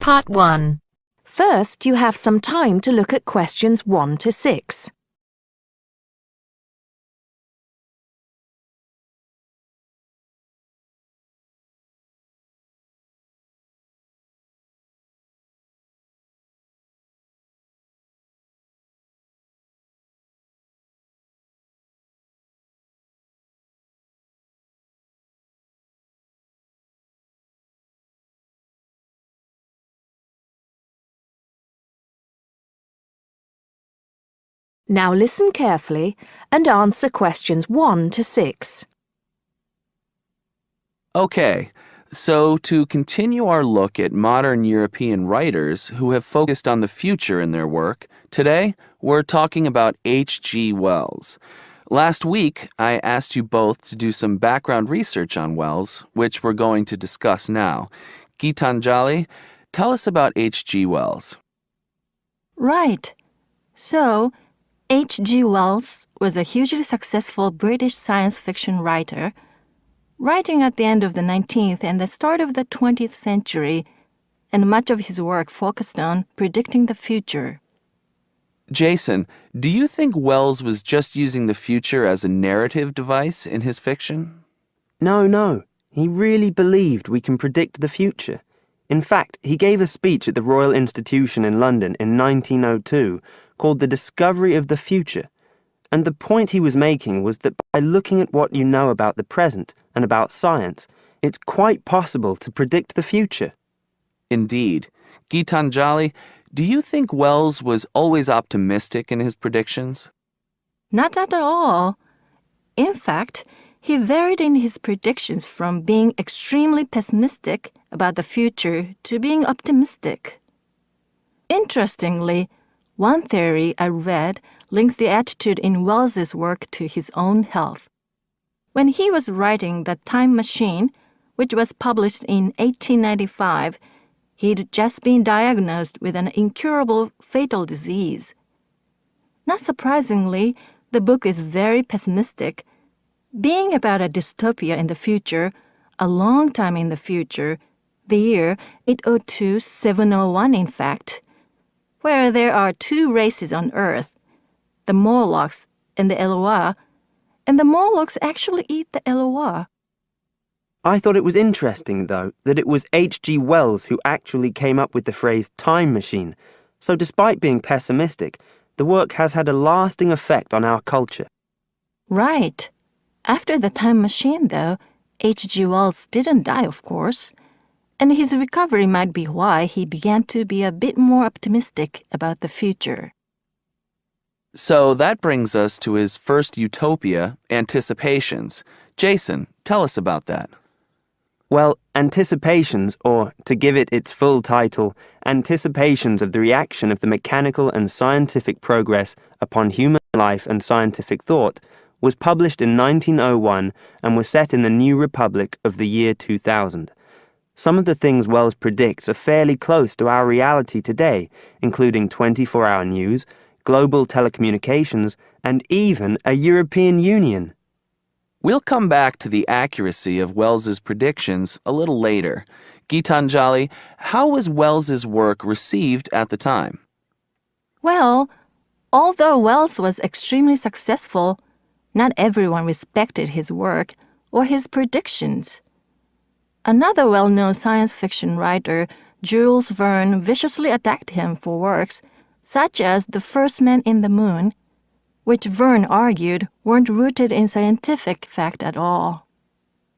Part 1. First, you have some time to look at questions 1 to 6. Now listen carefully and answer questions 1 to 6. Okay, so to continue our look at modern European writers who have focused on the future in their work, today we're talking about H.G. Wells. Last week, I asked you both to do some background research on Wells, which we're going to discuss now. Gitanjali, tell us about H.G. Wells. Right. So, H.G. Wells was a hugely successful British science fiction writer, writing at the end of the 19th and the start of the 20th century, and much of his work focused on predicting the future. Jason, do you think Wells was just using the future as a narrative device in his fiction? No. He really believed we can predict the future. In fact, he gave a speech at the Royal Institution in London in 1902 called The Discovery of the Future. And the point he was making was that by looking at what you know about the present and about science, it's quite possible to predict the future. Indeed. Gitanjali, do you think Wells was always optimistic in his predictions? Not at all. In fact, he varied in his predictions from being extremely pessimistic about the future to being optimistic. Interestingly, one theory I read links the attitude in Wells's work to his own health. When he was writing The Time Machine, which was published in 1895, he'd just been diagnosed with an incurable fatal disease. Not surprisingly, the book is very pessimistic, being about a dystopia in the future, a long time in the future, the year 802-701 in fact, where there are two races on Earth, the Morlocks and the Eloi, and the Morlocks actually eat the Eloi. I thought it was interesting, though, that it was H.G. Wells who actually came up with the phrase time machine, so despite being pessimistic, the work has had a lasting effect on our culture. Right. After The Time Machine, though, H.G. Wells didn't die, of course, and his recovery might be why he began to be a bit more optimistic about the future. So that brings us to his first utopia, Anticipations. Jason, tell us about that. Well, Anticipations, or to give it its full title, Anticipations of the Reaction of the Mechanical and Scientific Progress upon Human Life and Scientific Thought, was published in 1901 and was set in the New Republic of the year 2000. Some of the things Wells predicts are fairly close to our reality today, including 24-hour news, global telecommunications, and even a European Union. We'll come back to the accuracy of Wells's predictions a little later. Gitanjali, how was Wells's work received at the time? Well, although Wells was extremely successful, not everyone respected his work or his predictions. Another well-known science fiction writer, Jules Verne, viciously attacked him for works such as The First Man in the Moon, which Verne argued weren't rooted in scientific fact at all.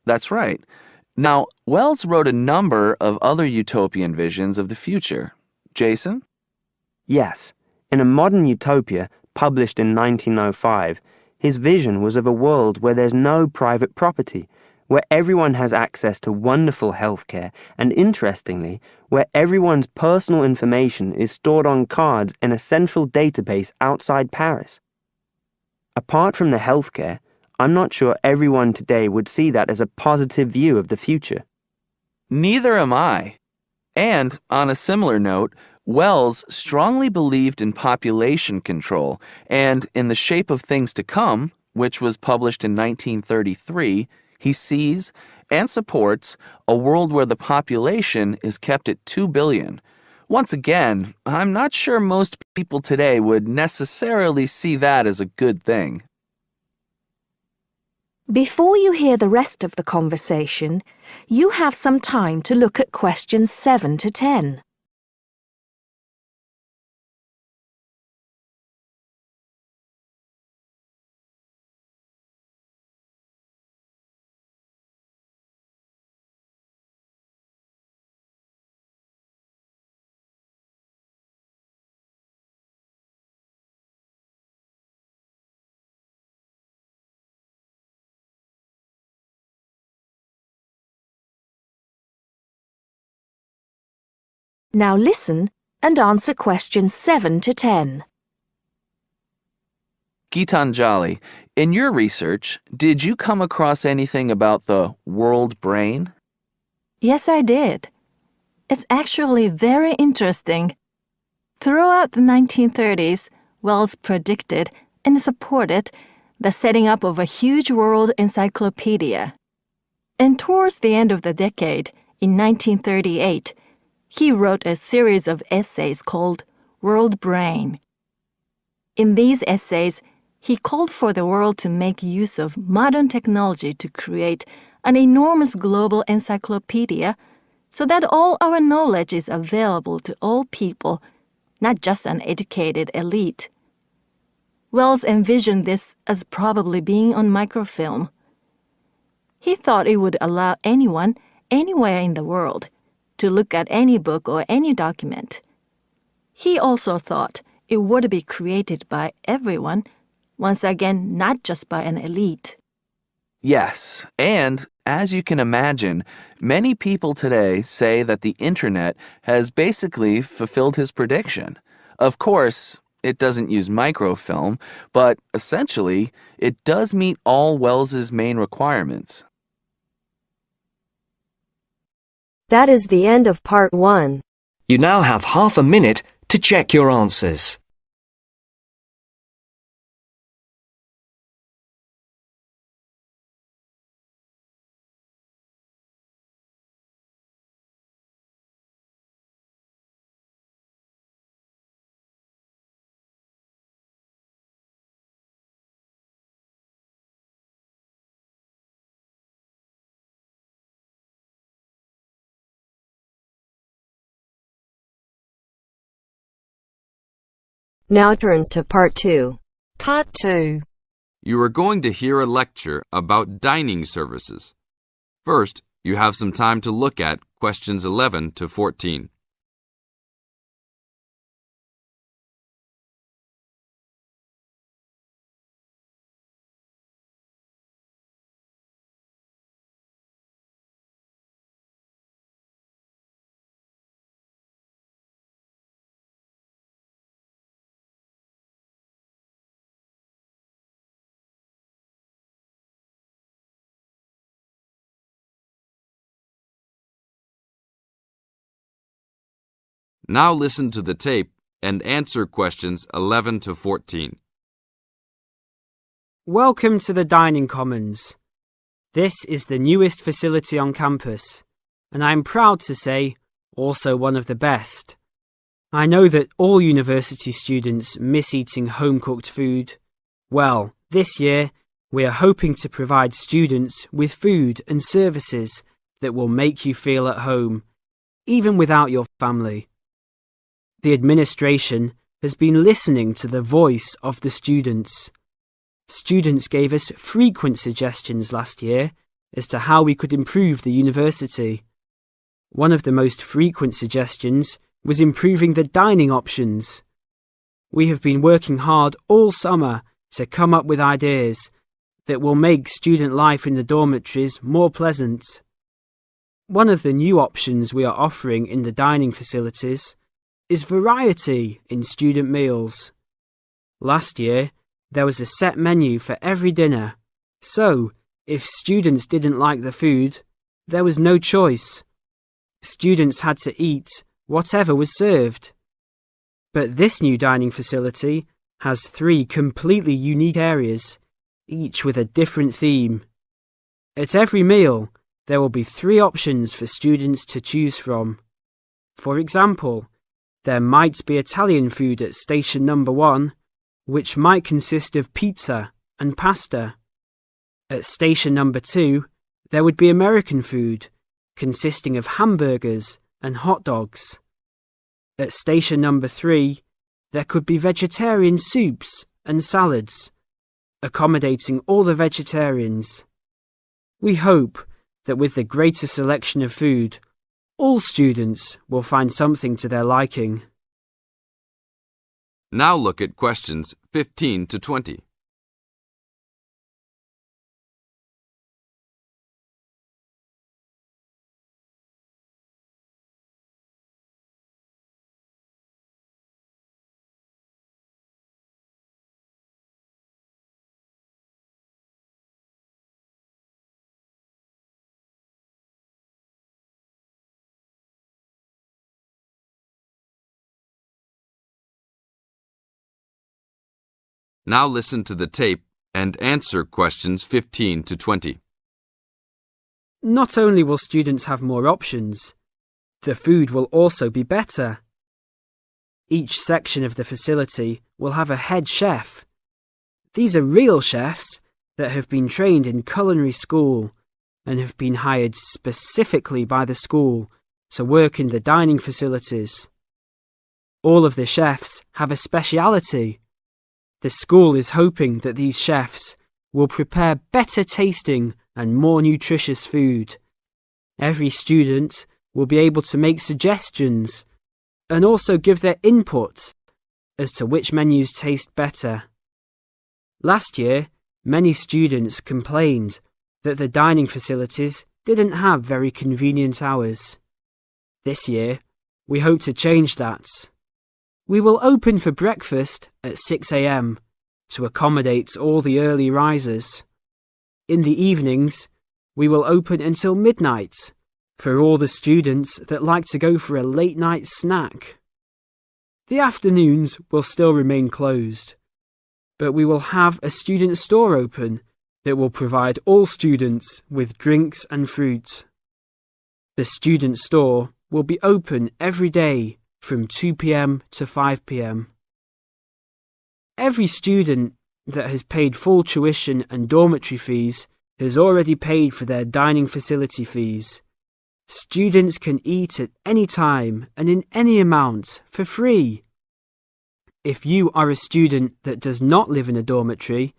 That's right. Now, Wells wrote a number of other utopian visions of the future. Jason? Yes, in A Modern Utopia, published in 1905, his vision was of a world where there's no private property, where everyone has access to wonderful healthcare, and interestingly, where everyone's personal information is stored on cards in a central database outside Paris. Apart from the healthcare, I'm not sure everyone today would see that as a positive view of the future. Neither am I. And, on a similar note, Wells strongly believed in population control and in The Shape of Things to Come, which was published in 1933, he sees and supports a world where the population is kept at 2 billion, Once again, I'm not sure most people today would necessarily see that as a good thing. Before you hear the rest of the conversation, you have some time to look at questions 7 to 10. Now listen and answer questions 7 to 10. Gitanjali, in your research, did you come across anything about the world brain? Yes, I did. It's actually very interesting. Throughout the 1930s, Wells predicted and supported the setting up of a huge world encyclopedia. And towards the end of the decade, in 1938, he wrote a series of essays called World Brain. In these essays, he called for the world to make use of modern technology to create an enormous global encyclopedia so that all our knowledge is available to all people, not just an educated elite. Wells envisioned this as probably being on microfilm. He thought it would allow anyone, anywhere in the world, to look at any book or any document. He also thought it would be created by everyone, once again, not just by an elite. Yes, and as you can imagine, many people today say that the internet has basically fulfilled his prediction. Of course, it doesn't use microfilm, but essentially, it does meet all Wells's main requirements. That is the end of part 1. You now have half a minute to check your answers. Now turns to part 2. Part 2. You are going to hear a lecture about dining services. First, you have some time to look at questions 11 to 14. Now listen to the tape and answer questions 11 to 14. Welcome to the Dining Commons. This is the newest facility on campus, and I'm proud to say, also one of the best. I know that all university students miss eating home-cooked food. Well, this year, we are hoping to provide students with food and services that will make you feel at home, even without your family. The administration has been listening to the voice of the students. Students gave us frequent suggestions last year as to how we could improve the university. One of the most frequent suggestions was improving the dining options. We have been working hard all summer to come up with ideas that will make student life in the dormitories more pleasant. One of the new options we are offering in the dining facilities is variety in student meals. Last year, there was a set menu for every dinner, so if students didn't like the food, there was no choice. Students had to eat whatever was served. But this new dining facility has 3 completely unique areas, each with a different theme. At every meal, there will be 3 options for students to choose from. For example, There might be Italian food at station number 1, which might consist of pizza and pasta. At station number 2, there would be American food, consisting of hamburgers and hot dogs. At station number 3, there could be vegetarian soups and salads, accommodating all the vegetarians. We hope that with the greater selection of food, all students will find something to their liking. Now look at questions 15 to 20. Now listen to the tape and answer questions 15 to 20. Not only will students have more options, the food will also be better. Each section of the facility will have a head chef. These are real chefs that have been trained in culinary school and have been hired specifically by the school to work in the dining facilities. All of the chefs have a speciality. The school is hoping that these chefs will prepare better tasting and more nutritious food. Every student will be able to make suggestions and also give their input as to which menus taste better. Last year, many students complained that the dining facilities didn't have very convenient hours. This year, we hope to change that. We will open for breakfast at 6 a.m. to accommodate all the early risers. In the evenings, we will open until midnight for all the students that like to go for a late-night snack. The afternoons will still remain closed, but we will have a student store open that will provide all students with drinks and fruit. The student store will be open every day from 2 p.m. to 5 p.m. Every student that has paid full tuition and dormitory fees has already paid for their dining facility fees. Students can eat at any time and in any amount for free. If you are a student that does not live in a dormitory,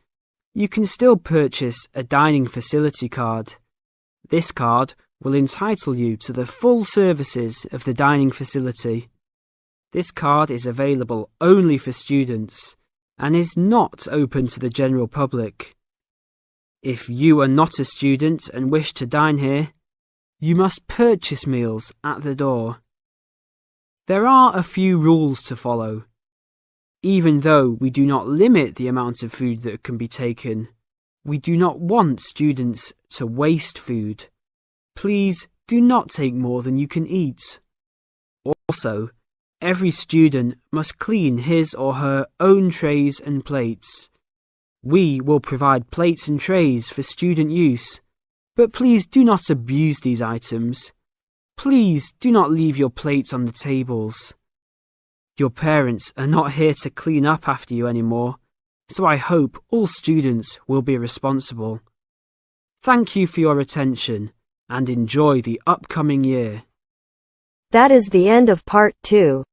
you can still purchase a dining facility card. This card will entitle you to the full services of the dining facility. This card is available only for students and is not open to the general public. If you are not a student and wish to dine here, you must purchase meals at the door. There are a few rules to follow. Even though we do not limit the amount of food that can be taken, we do not want students to waste food. Please do not take more than you can eat. Also, every student must clean his or her own trays and plates. We will provide plates and trays for student use, but please do not abuse these items. Please do not leave your plates on the tables. Your parents are not here to clean up after you anymore, so I hope all students will be responsible. Thank you for your attention and enjoy the upcoming year. That is the end of part 2.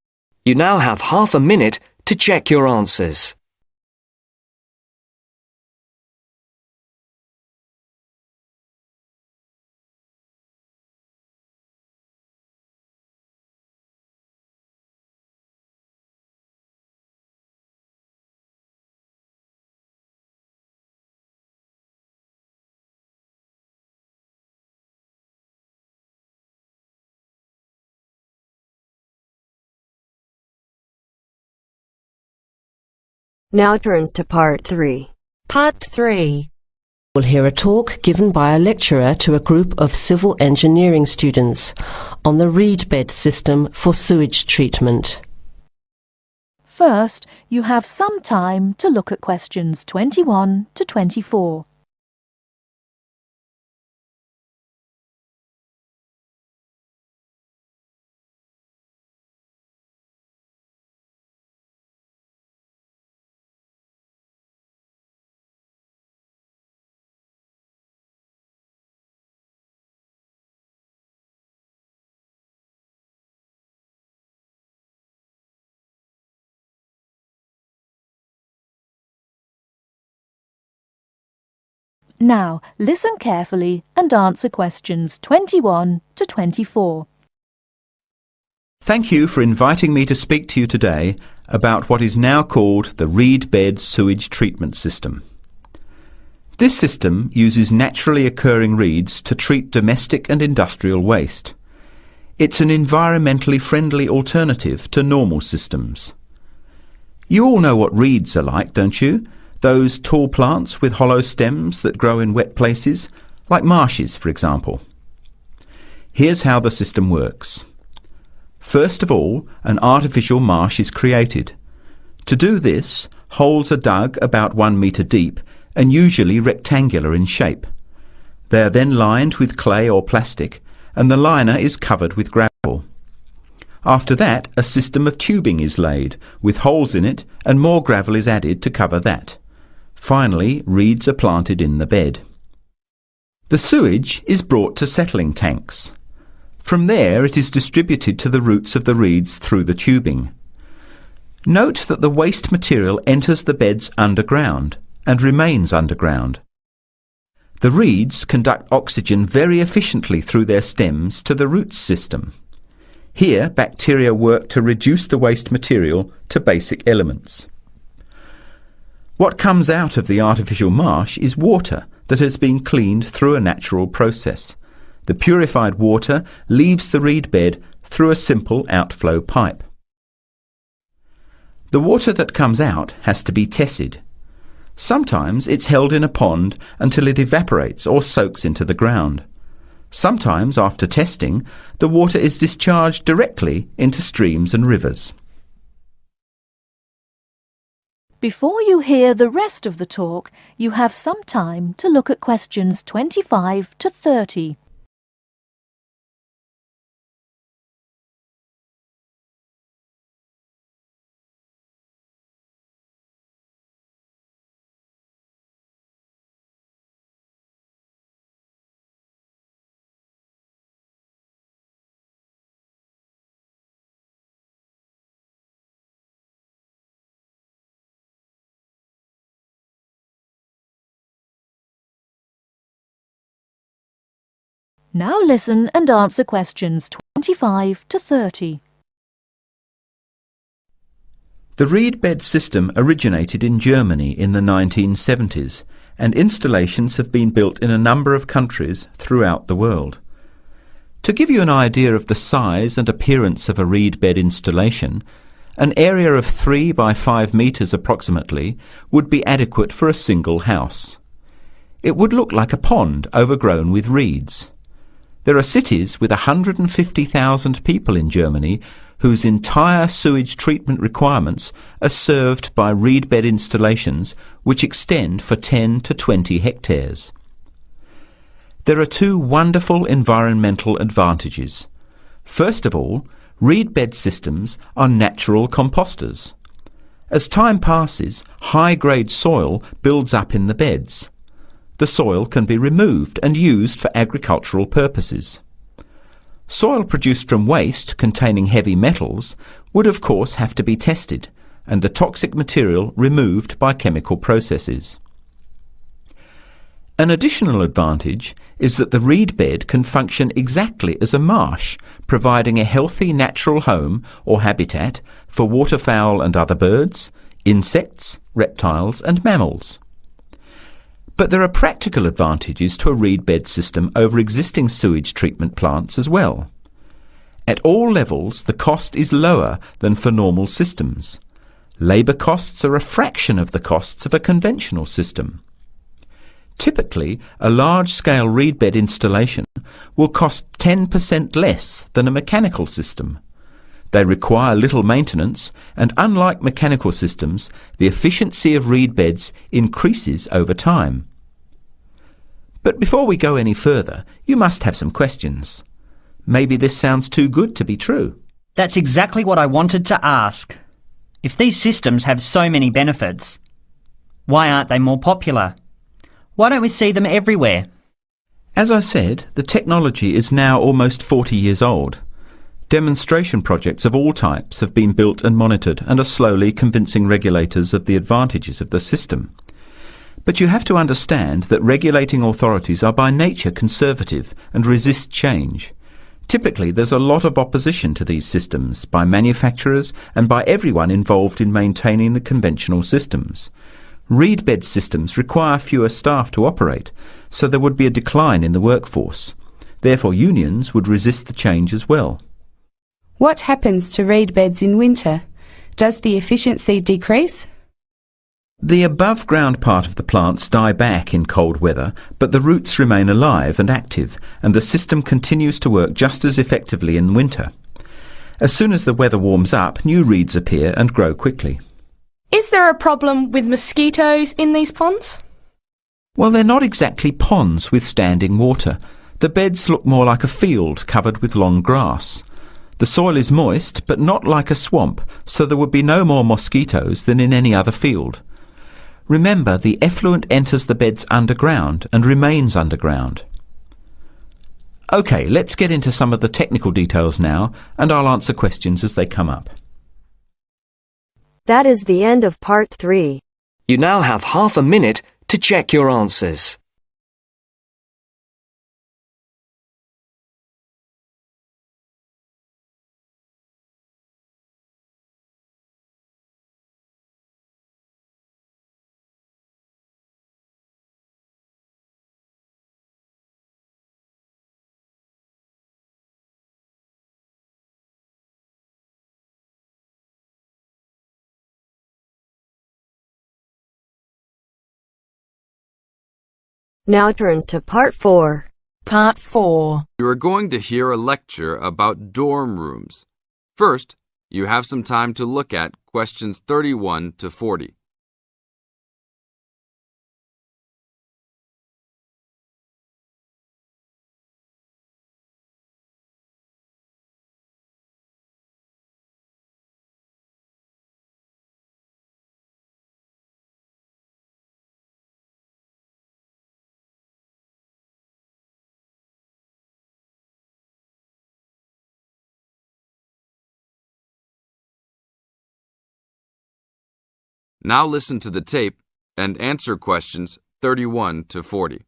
You now have half a minute to check your answers. Now turns to part 3. Part 3. We'll hear a talk given by a lecturer to a group of civil engineering students on the reed bed system for sewage treatment. First, you have some time to look at questions 21 to 24. Now, listen carefully and answer questions 21 to 24. Thank you for inviting me to speak to you today about what is now called the reed bed sewage treatment system. This system uses naturally occurring reeds to treat domestic and industrial waste. It's an environmentally friendly alternative to normal systems. You all know what reeds are like, don't you? Those tall plants with hollow stems that grow in wet places, like marshes, for example. Here's how the system works. First of all, an artificial marsh is created. To do this, holes are dug about 1 metre deep and usually rectangular in shape. They are then lined with clay or plastic, and the liner is covered with gravel. After that, a system of tubing is laid, with holes in it, and more gravel is added to cover that. Finally, reeds are planted in the bed. The sewage is brought to settling tanks. From there, it is distributed to the roots of the reeds through the tubing. Note that the waste material enters the beds underground and remains underground. The reeds conduct oxygen very efficiently through their stems to the roots system. Here, bacteria work to reduce the waste material to basic elements. What comes out of the artificial marsh is water that has been cleaned through a natural process. The purified water leaves the reed bed through a simple outflow pipe. The water that comes out has to be tested. Sometimes it's held in a pond until it evaporates or soaks into the ground. Sometimes, after testing, the water is discharged directly into streams and rivers. Before you hear the rest of the talk, you have some time to look at questions 25 to 30. Now listen and answer questions 25 to 30. The reed bed system originated in Germany in the 1970s, and installations have been built in a number of countries throughout the world. To give you an idea of the size and appearance of a reed bed installation, an area of 3 by 5 metres approximately would be adequate for a single house. It would look like a pond overgrown with reeds. There are cities with 150,000 people in Germany whose entire sewage treatment requirements are served by reed bed installations which extend for 10 to 20 hectares. There are two wonderful environmental advantages. First of all, reed bed systems are natural composters. As time passes, high-grade soil builds up in the beds. The soil can be removed and used for agricultural purposes. Soil produced from waste containing heavy metals would of course have to be tested and the toxic material removed by chemical processes. An additional advantage is that the reed bed can function exactly as a marsh, providing a healthy natural home or habitat for waterfowl and other birds, insects, reptiles and mammals. But there are practical advantages to a reed bed system over existing sewage treatment plants as well. At all levels, the cost is lower than for normal systems. Labour costs are a fraction of the costs of a conventional system. Typically, a large-scale reed bed installation will cost 10% less than a mechanical system. They require little maintenance, and unlike mechanical systems, the efficiency of reed beds increases over time. But before we go any further, you must have some questions. Maybe this sounds too good to be true. That's exactly what I wanted to ask. If these systems have so many benefits, why aren't they more popular? Why don't we see them everywhere? As I said, the technology is now almost 40 years old. Demonstration projects of all types have been built and monitored and are slowly convincing regulators of the advantages of the system. But you have to understand that regulating authorities are by nature conservative and resist change. Typically, there's a lot of opposition to these systems by manufacturers and by everyone involved in maintaining the conventional systems. Reed bed systems require fewer staff to operate, so there would be a decline in the workforce. Therefore, unions would resist the change as well. What happens to reed beds in winter? Does the efficiency decrease? The above-ground part of the plants die back in cold weather, but the roots remain alive and active, and the system continues to work just as effectively in winter. As soon as the weather warms up, new reeds appear and grow quickly. Is there a problem with mosquitoes in these ponds? Well, they're not exactly ponds with standing water. The beds look more like a field covered with long grass. The soil is moist, but not like a swamp, so there would be no more mosquitoes than in any other field. Remember, the effluent enters the beds underground and remains underground. OK, let's get into some of the technical details now, and I'll answer questions as they come up. That is the end of part 3. You now have half a minute to check your answers. Now turns to part 4. Part 4. You are going to hear a lecture about dorm rooms. First, you have some time to look at questions 31 to 40. Now listen to the tape and answer questions 31 to 40.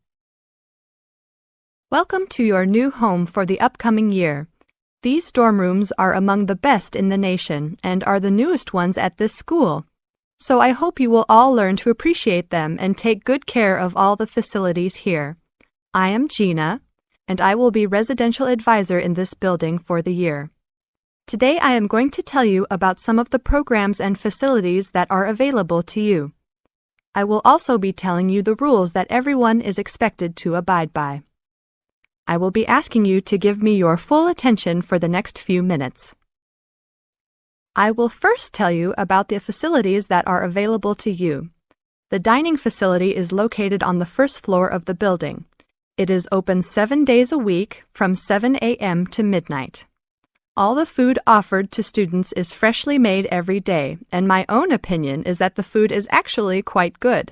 Welcome to your new home for the upcoming year. These dorm rooms are among the best in the nation and are the newest ones at this school. So I hope you will all learn to appreciate them and take good care of all the facilities here. I am Gina, and I will be residential advisor in this building for the year. Today I am going to tell you about some of the programs and facilities that are available to you. I will also be telling you the rules that everyone is expected to abide by. I will be asking you to give me your full attention for the next few minutes. I will first tell you about the facilities that are available to you. The dining facility is located on the first floor of the building. It is open 7 days a week from 7 a.m. to midnight. All the food offered to students is freshly made every day, and my own opinion is that the food is actually quite good.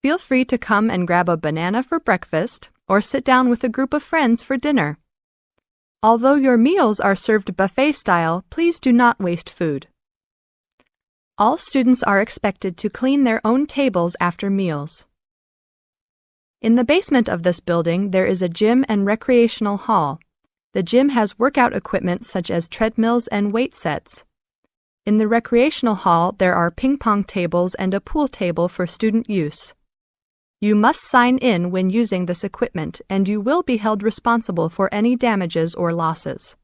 Feel free to come and grab a banana for breakfast or sit down with a group of friends for dinner. Although your meals are served buffet style, please do not waste food. All students are expected to clean their own tables after meals. In the basement of this building, there is a gym and recreational hall. The gym has workout equipment such as treadmills and weight sets. In the recreational hall, there are ping pong tables and a pool table for student use. You must sign in when using this equipment, and you will be held responsible for any damages or losses.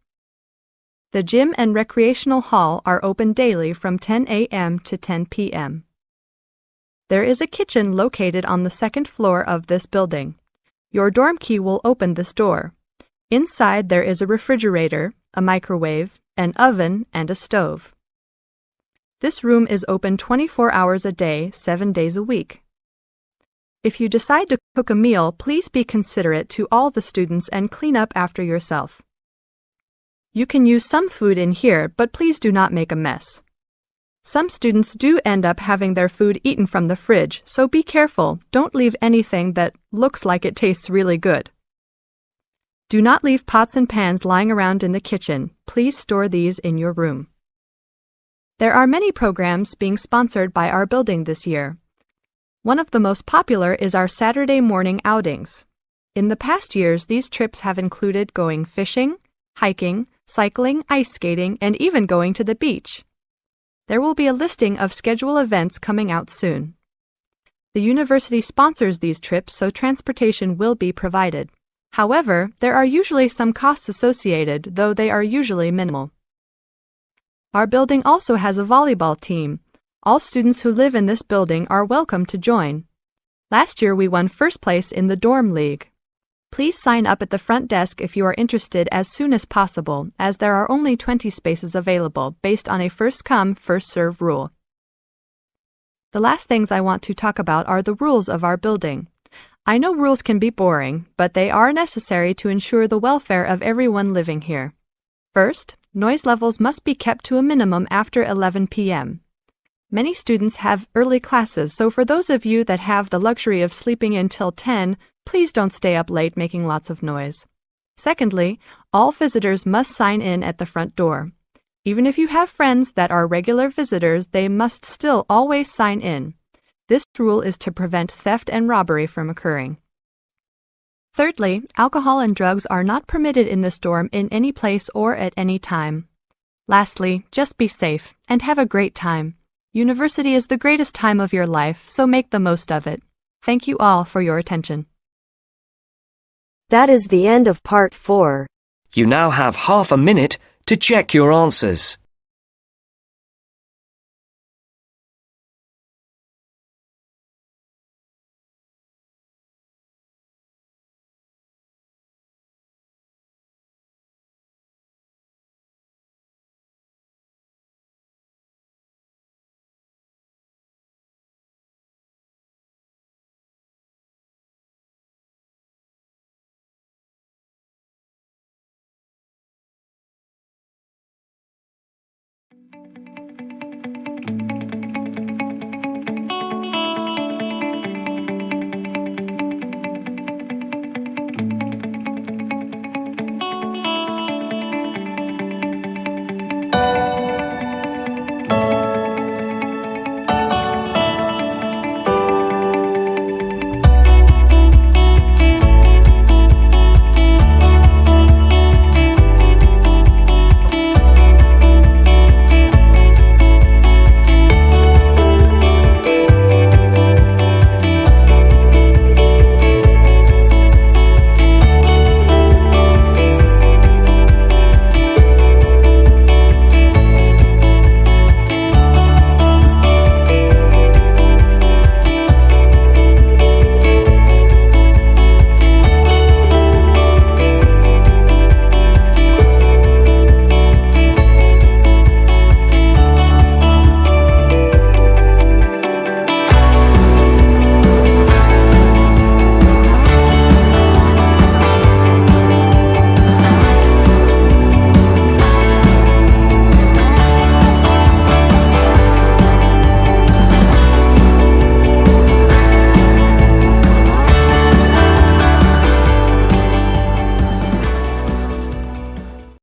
The gym and recreational hall are open daily from 10 a.m. to 10 p.m. There is a kitchen located on the second floor of this building. Your dorm key will open this door. Inside there is a refrigerator, a microwave, an oven, and a stove. This room is open 24 hours a day, 7 days a week. If you decide to cook a meal, please be considerate to all the students and clean up after yourself. You can use some food in here, but please do not make a mess. Some students do end up having their food eaten from the fridge, so be careful. Don't leave anything that looks like it tastes really good. Do not leave pots and pans lying around in the kitchen. Please store these in your room. There are many programs being sponsored by our building this year. One of the most popular is our Saturday morning outings. In the past years, these trips have included going fishing, hiking, cycling, ice skating, and even going to the beach. There will be a listing of scheduled events coming out soon. The university sponsors these trips, so transportation will be provided. However, there are usually some costs associated, though they are usually minimal. Our building also has a volleyball team. All students who live in this building are welcome to join. Last year we won first place in the dorm league. Please sign up at the front desk if you are interested as soon as possible, as there are only 20 spaces available based on a first-come, first-served rule. The last things I want to talk about are the rules of our building. I know rules can be boring, but they are necessary to ensure the welfare of everyone living here. First, noise levels must be kept to a minimum after 11 p.m. Many students have early classes, so for those of you that have the luxury of sleeping until 10, please don't stay up late making lots of noise. Secondly, all visitors must sign in at the front door. Even if you have friends that are regular visitors, they must still always sign in. This rule is to prevent theft and robbery from occurring. Thirdly, alcohol and drugs are not permitted in this dorm in any place or at any time. Lastly, just be safe and have a great time. University is the greatest time of your life, so make the most of it. Thank you all for your attention. That is the end of part 4. You now have half a minute to check your answers.